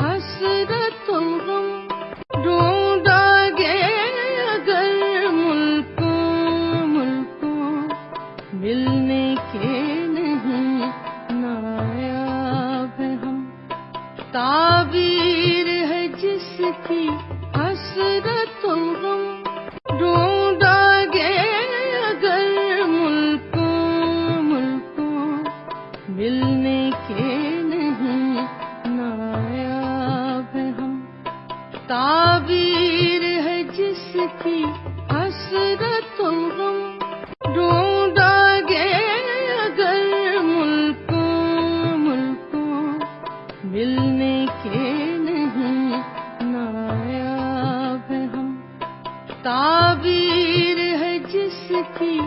حسرت و غم ڈھونڈا گے اگر ملکوں ملنے کے نہیں نایاب ہم، تعبیر ہے جس کی حسرت و غم ڈھونڈا گے اگر ملکوں ملنے کے نہیں نایاب ہم، تعبیر ہے جس کی حسرت و غم ڈھونڈا گے اگر ملکوں ملنے کے نہیں نایاب ہم، تعبیر ہے جس کی